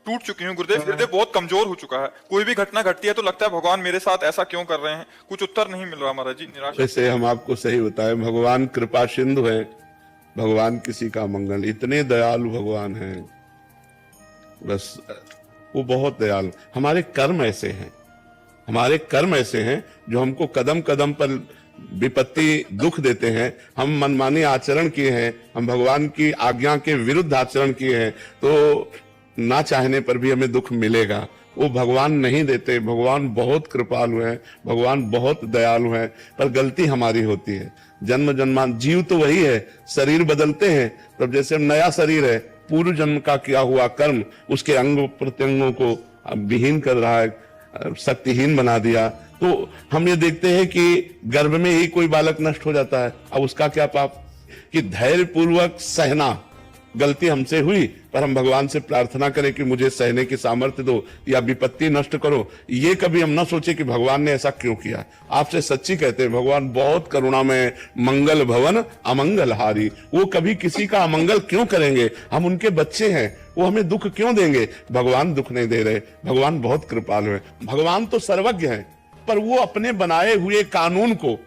टूट चुकी हूँ गुरुदेव, हृदय बहुत कमजोर हो चुका है। कोई भी घटना घटती है तो लगता है भगवान मेरे साथ ऐसा क्यों कर रहे हैं, कुछ उत्तर नहीं मिल रहा महाराज जी, निराशा। वैसे हम आपको सही बताएं, भगवान कृपा सिंधु है, भगवान किसी का मंगल, इतने दयालु भगवान हैं, बस वो बहुत दयालु। हमारे कर्म ऐसे हैं, हमारे कर्म ऐसे हैं जो हमको कदम कदम पर विपत्ति दुख देते हैं। हम मनमानी आचरण किए हैं, हम भगवान की आज्ञा के विरुद्ध आचरण किए हैं, तो ना चाहने पर भी हमें दुख मिलेगा। वो भगवान नहीं देते, भगवान बहुत कृपालु हैं, भगवान बहुत दयालु हैं, पर गलती हमारी होती है। जन्म जन्मान जीव तो वही है, शरीर बदलते हैं, तब जैसे नया शरीर है, पूर्व जन्म का किया हुआ कर्म उसके अंग प्रत्यंगों को विहीन कर रहा है, शक्तिहीन बना दिया। तो हम ये देखते हैं कि गर्भ में ही कोई बालक नष्ट हो जाता है, अब उसका क्या पाप कि धैर्य पूर्वक सहना। गलती हमसे हुई, पर हम भगवान से प्रार्थना करें कि मुझे सहने की सामर्थ्य दो या विपत्ति नष्ट करो। ये कभी हम ना सोचे कि भगवान ने ऐसा क्यों किया। आपसे सच्ची कहते हैं, भगवान बहुत करुणामय, मंगल भवन अमंगल हारी। वो कभी किसी का अमंगल क्यों करेंगे, हम उनके बच्चे हैं, वो हमें दुख क्यों देंगे। भगवान दुख नहीं दे रहे, भगवान बहुत कृपालु है। भगवान तो सर्वज्ञ है, पर वो अपने बनाए हुए कानून को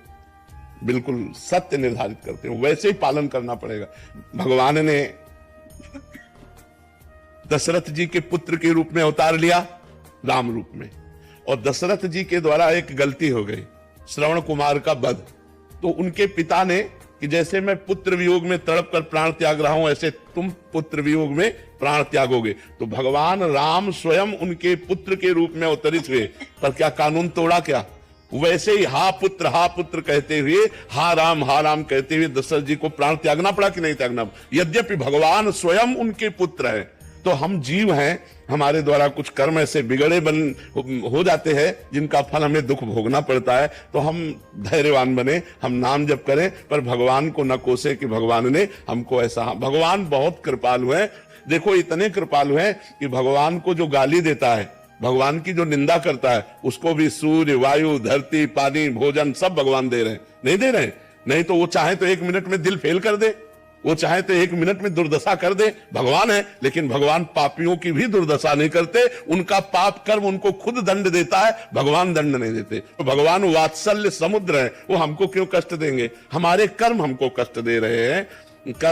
बिल्कुल सत्य निर्धारित करते हैं, वैसे ही पालन करना पड़ेगा। भगवान ने दशरथ जी के पुत्र के रूप में अवतार लिया, राम रूप में, और दशरथ जी के द्वारा एक गलती हो गई, श्रवण कुमार का वध। तो उनके पिता ने कि जैसे मैं पुत्र वियोग में तड़प कर प्राण त्याग रहा हूं, ऐसे तुम पुत्र वियोग में प्राण त्यागोगे। तो भगवान राम स्वयं उनके पुत्र के रूप में अवतरित हुए, पर क्या कानून तोड़ा क्या। वैसे ही हा पुत्र कहते हुए, हा राम कहते हुए दशरथ जी को प्राण त्यागना पड़ा कि नहीं त्यागना। यद्यपि भगवान स्वयं उनके पुत्र है, तो हम जीव हैं, हमारे द्वारा कुछ कर्म ऐसे बिगड़े हो जाते हैं जिनका फल हमें दुख भोगना पड़ता है। तो हम धैर्यवान बने, हम नाम जप करें, पर भगवान को न कोसे कि भगवान ने हमको ऐसा। भगवान बहुत कृपालु है। देखो इतने कृपालु हैं कि भगवान को जो गाली देता है, भगवान की जो निंदा करता है, उसको भी सूर्य, वायु, धरती, पानी, भोजन सब भगवान दे रहे हैं। नहीं दे रहे? नहीं तो वो चाहे तो 1 मिनट में दिल फेल कर दे, वो चाहे तो 1 मिनट में दुर्दशा कर दे, भगवान है। लेकिन भगवान पापियों की भी दुर्दशा नहीं करते, उनका पाप कर्म उनको खुद दंड देता है, भगवान दंड नहीं देते। तो भगवान वात्सल्य समुद्र है, वो हमको क्यों कष्ट देंगे। हमारे कर्म हमको कष्ट दे रहे हैं। कर्म